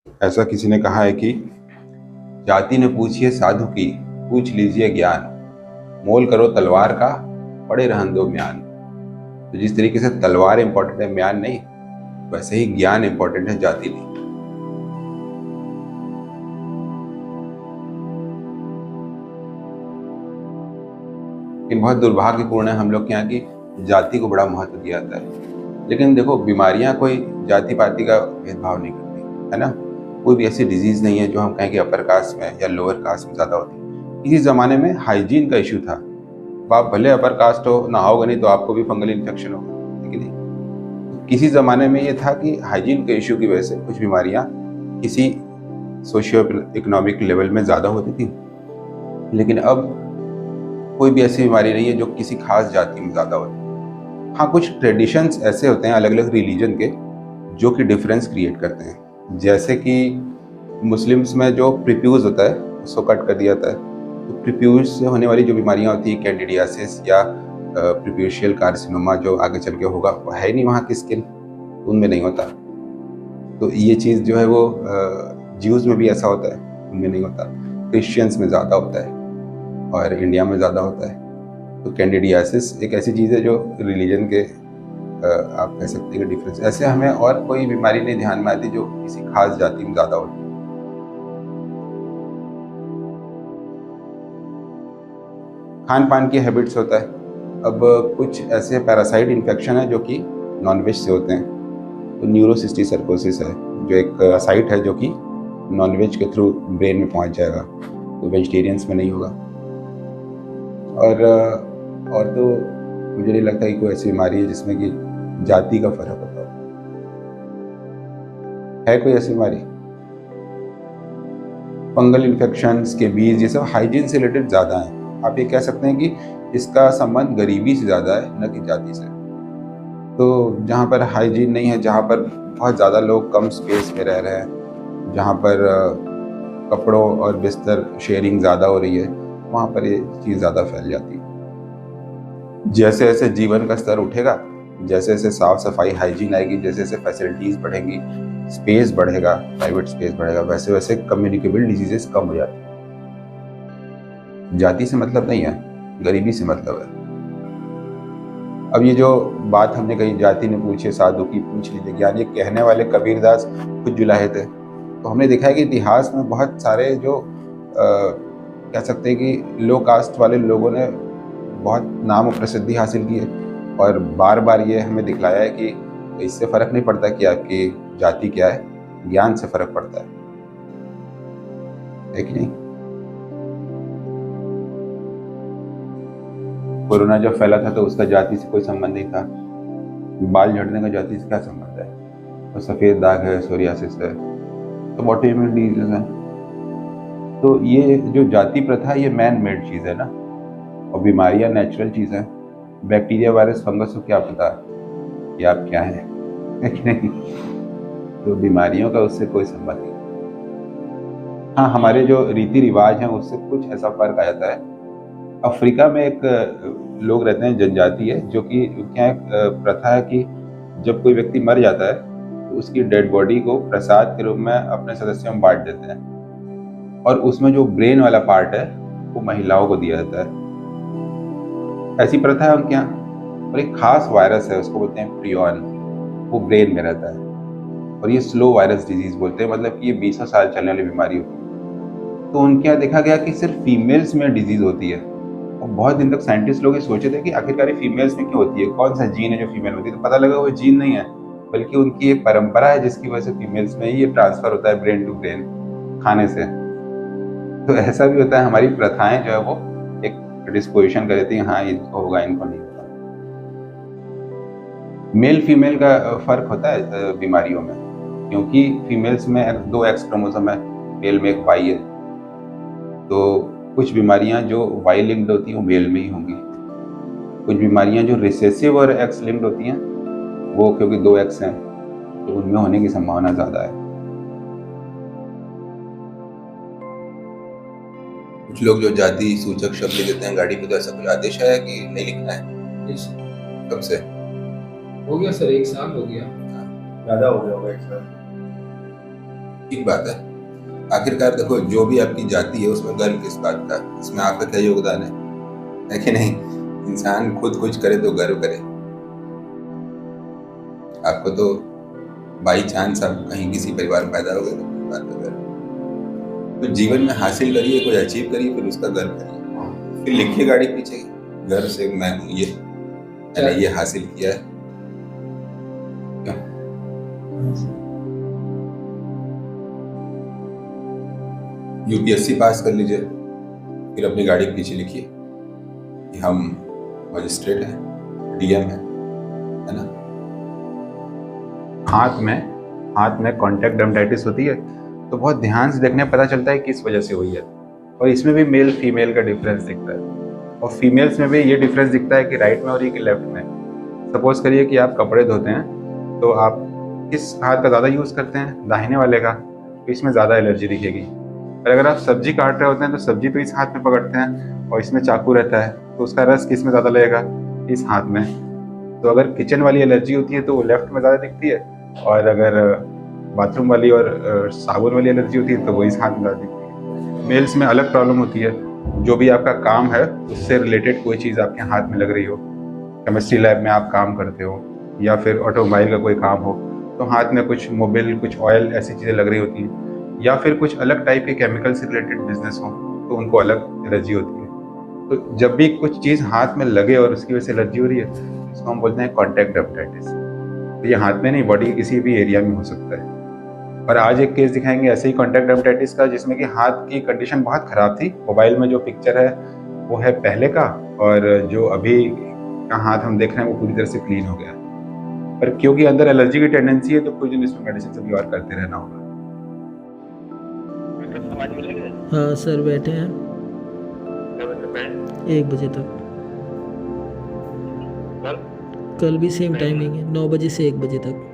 ऐसा किसी ने कहा है कि जाति ने पूछिए साधु की, पूछ लीजिए ज्ञान, मोल करो तलवार का, पड़े रहन दो म्यान। तो जिस तरीके से तलवार इंपॉर्टेंट है, म्यान नहीं, वैसे ही ज्ञान इंपॉर्टेंट है, जाति नहीं। लेकिन बहुत दुर्भाग्यपूर्ण है हम लोग के यहाँ की जाति को बड़ा महत्व दिया जाता है। लेकिन देखो, बीमारियां कोई जाति पाति का भेदभाव नहीं करती, है ना। कोई भी ऐसी डिजीज नहीं है जो हम कहें कि अपर कास्ट में या लोअर कास्ट में ज्यादा होती है। किसी जमाने में हाइजीन का इश्यू था। अब आप भले अपर कास्ट हो, नहाओगे नहीं तो आपको भी फंगल इन्फेक्शन होगा, है कि नहीं। किसी जमाने में ये था कि हाइजीन के इश्यू की वजह से कुछ बीमारियां किसी सोशियो इकोनॉमिक लेवल में ज्यादा होती थी। लेकिन अब कोई भी ऐसी बीमारी नहीं है जो किसी खास जाति में ज्यादा होती है। हाँ, कुछ ट्रेडिशंस ऐसे होते हैं अलग अलग रिलीजन के जो कि डिफरेंस क्रिएट करते हैं। जैसे कि मुस्लिम्स में जो प्रीप्यूज होता है उसको कट कर दिया जाता है। तो प्रीप्यूज से होने वाली जो बीमारियां होती है, कैंडिडियासिस या प्रीप्यूशियल कार्सिनोमा, जो आगे चल के होगा, वो है नहीं वहाँ की स्किन, उनमें नहीं होता। तो ये चीज़ जो है वो ज्यूज में भी ऐसा होता है, उनमें नहीं होता। क्रिश्चियंस में ज़्यादा होता है और इंडिया में ज़्यादा होता है। तो कैंडिडियासिस एक ऐसी चीज़ है जो रिलीजन के आप कह सकते हैं कि डिफरेंस। ऐसे हमें और कोई बीमारी नहीं ध्यान में आती जो किसी खास जाति में ज़्यादा होती है। खान पान की हैबिट्स होता है। अब कुछ ऐसे पैरासाइट इन्फेक्शन है जो कि नॉनवेज से होते हैं। तो न्यूरोसिस्टिसर्कोसिस है, जो एक साइट है जो कि नॉनवेज के थ्रू ब्रेन में पहुंच जाएगा, तो वेजिटेरियंस में नहीं होगा। और तो मुझे नहीं लगता कि कोई ऐसी बीमारी है जिसमें कि जाति का फर्क होता है कोई ऐसी बीमारी। फंगल इन्फेक्शन, स्केबीज, ये सब हाइजीन से रिलेटेड ज़्यादा हैं। आप ये कह सकते हैं कि इसका संबंध गरीबी से ज़्यादा है, न कि जाति से। तो जहाँ पर हाइजीन नहीं है, जहाँ पर बहुत ज़्यादा लोग कम स्पेस में रह रहे हैं, जहाँ पर कपड़ों और बिस्तर शेयरिंग ज़्यादा हो रही है, वहाँ पर ये चीज़ ज़्यादा फैल जाती है। जैसे जैसे जीवन का स्तर उठेगा, जैसे जैसे साफ सफाई हाइजीन आएगी, जैसे जैसे फैसिलिटीज़ बढ़ेंगी, स्पेस बढ़ेगा, प्राइवेट स्पेस बढ़ेगा, वैसे वैसे कम्युनिकेबल डिजीजेस कम हो जाती है। जाति से मतलब नहीं है, गरीबी से मतलब है। अब ये जो बात हमने कही, जाति ने पूछे साधु की, पूछ लीजिए ज्ञान, ये कहने वाले कबीरदास खुद जुलाहे थे। तो हमने देखा है कि इतिहास में बहुत सारे जो कह सकते हैं कि लो कास्ट वाले लोगों ने बहुत नाम और प्रसिद्धि हासिल की है। और बार बार ये हमें दिखलाया है कि इससे फर्क नहीं पड़ता कि आपकी जाति क्या है, ज्ञान से फर्क पड़ता है कि नहीं। कोरोना जब फैला था तो उसका जाति से कोई संबंध नहीं था। बाल झड़ने का जाति से क्या संबंध है। और सफ़ेद दाग है, सोरियासिस है, तो ऑटोइम्यून डिजीज है। तो ये जो जाति प्रथा है, ये मैन मेड चीज़ है ना, और बीमारियां नेचुरल चीज़ है। बैक्टीरिया, वायरस, फंगस को क्या पता कि आप क्या है कि नहीं। तो बीमारियों का उससे कोई संबंध नहीं। हाँ, हमारे जो रीति रिवाज हैं उससे कुछ ऐसा फर्क आ जाता है। अफ्रीका में एक लोग रहते हैं, जनजाति है, जो कि क्या एक प्रथा है कि जब कोई व्यक्ति मर जाता है तो उसकी डेड बॉडी को प्रसाद के रूप में अपने सदस्यों में बांट देते हैं, और उसमें जो ब्रेन वाला पार्ट है वो महिलाओं को दिया जाता है। ऐसी प्रथा है उनके यहाँ। और एक खास वायरस है, उसको बोलते हैं प्रियॉन, वो ब्रेन में रहता है। और ये स्लो वायरस डिजीज बोलते हैं, मतलब कि ये 20 साल चलने वाली बीमारी होती है। तो उनके यहाँ देखा गया कि सिर्फ फीमेल्स में डिजीज होती है। और बहुत दिन तक साइंटिस्ट लोग ये सोचे थे कि आखिरकार फीमेल्स में क्यों होती है, कौन सा जीन है जो फीमेल होती है। तो पता लगा वो जीन नहीं है, बल्कि उनकी एक परंपरा है जिसकी वजह से फीमेल्स में ये ट्रांसफर होता है ब्रेन टू ब्रेन, खाने से। तो ऐसा भी होता है, हमारी प्रथाएं जो है वो एक डिस्पोजिशन कर देती है, हाँ इनको होगा, इनको नहीं होगा। मेल फीमेल का फर्क होता है बीमारियों में, क्योंकि फीमेल्स में 2 एक्स क्रोमोसोम है, मेल में एक वाई है। तो कुछ बीमारियां जो वाई लिंक्ड होती हैं वो मेल में ही होंगी। कुछ बीमारियां जो रिसेसिव और एक्स लिंक्ड होती हैं, वो क्योंकि 2 एक्स हैं तो उनमें होने की संभावना ज़्यादा है। कुछ लोग जो जाति सूचक शब्द लिख देते हैं गाड़ी पे, तो ऐसा कोई आदेश है कि नहीं लिखना है? कब से हो गया सर, 1 साल हो गया। ज़्यादा हो गया होगा 1 साल। ठीक बात है। आखिरकार देखो, जो भी आपकी जाति है उसमें गर्व किस बात का, इसमें आपका क्या योगदान है कि नहीं? इंसान खुद कुछ करे तो गर्व करे। आपको तो बाई चांस आप कहीं किसी परिवार में पैदा हो गए तो कोई बात है गर्व। तो जीवन में हासिल करिए, कोई अचीव करिए, फिर उसका गर्व करिए, फिर लिखिए गाड़ी पीछे गर्व से, मैं हूँ ये, मैंने ये हासिल किया है। यूपीएससी पास कर लीजिए, फिर अपनी गाड़ी के पीछे लिखिए कि हम मजिस्ट्रेट हैं, डीएम है ना। हाथ में कॉन्टैक्ट डर्मेटाइटिस होती है तो बहुत ध्यान से देखने पता चलता है किस वजह से हुई है, और इसमें भी मेल फीमेल का डिफरेंस दिखता है, और फीमेल्स में भी ये डिफरेंस दिखता है कि राइट में हो रही है कि लेफ्ट में। सपोज करिए कि आप कपड़े धोते हैं तो आप किस हाथ का ज़्यादा यूज़ करते हैं? दाहिने वाले का, तो इसमें ज़्यादा एलर्जी दिखेगी। और अगर आप सब्जी काट रहे होते हैं तो सब्जी तो इस हाथ में पकड़ते हैं और इसमें चाकू रहता है, तो उसका रस किस में ज़्यादा लगेगा? इस हाथ में। तो अगर किचन वाली एलर्जी होती है तो वो लेफ्ट में ज़्यादा दिखती है, और अगर बाथरूम वाली और साबुन वाली एलर्जी होती है तो वो इस हाथ में ज़्यादा दिखती है। मेल्स में अलग प्रॉब्लम होती है, जो भी आपका काम है उससे रिलेटेड कोई चीज़ आपके हाथ में लग रही हो, केमिस्ट्री लैब में आप काम करते हो या फिर ऑटोमोबाइल का कोई काम हो, तो हाथ में कुछ मोबिल, कुछ ऑयल, ऐसी चीज़ें लग रही होती हैं, या फिर कुछ अलग टाइप के केमिकल से रिलेटेड बिजनेस हो तो उनको अलग एलर्जी होती है। तो जब भी कुछ चीज़ हाथ में लगे और उसकी वजह से एलर्जी हो रही है, इसको हम बोलते हैं कॉन्टैक्ट डर्मेटाइटिस। तो ये हाथ में नहीं, बॉडी के किसी भी एरिया में हो सकता है। और आज एक केस दिखाएंगे ऐसे ही कॉन्टैक्ट डर्मेटाइटिस का, जिसमें कि हाथ की कंडीशन बहुत ख़राब थी। मोबाइल में जो पिक्चर है वो है पहले का, और जो अभी का हाथ हम देख रहे हैं वो पूरी तरह से क्लीन हो गया। पर क्योंकि अंदर एलर्जी की टेंडेंसी है तो कुछ दिन इसमें मेडिसिन से भी और करते रहना होगा। हाँ सर, बैठे हैं 1 बजे तक। कल भी सेम टाइमिंग है, 9 बजे से 1 बजे तक।